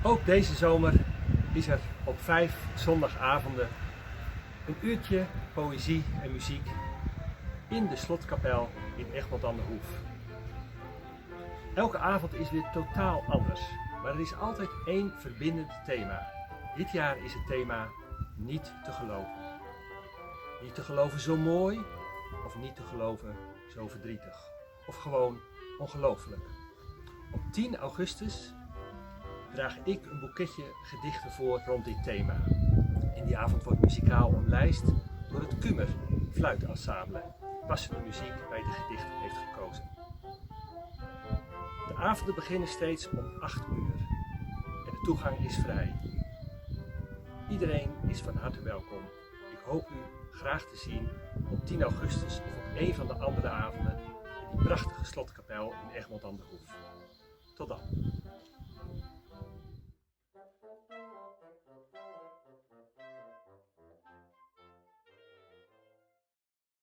Ook deze zomer is er op 5 zondagavonden een uurtje poëzie en muziek in de Slotkapel in Egmond aan de Hoef. Elke avond is weer totaal anders, maar er is altijd één verbindend thema. Dit jaar is het thema niet te geloven. Niet te geloven zo mooi of niet te geloven zo verdrietig. Of gewoon ongelooflijk. Op 10 augustus draag ik een boeketje gedichten voor rond dit thema. En die avond wordt muzikaal omlijst door het Kummer Fluitensemble. Passende muziek bij de gedichten heeft gekozen. De avonden beginnen steeds om 8 uur. En de toegang is vrij. Iedereen is van harte welkom. Ik hoop u graag te zien op 10 augustus of op een van de andere avonden in die prachtige slotkapel in Egmond aan de Hoef. Tot dan.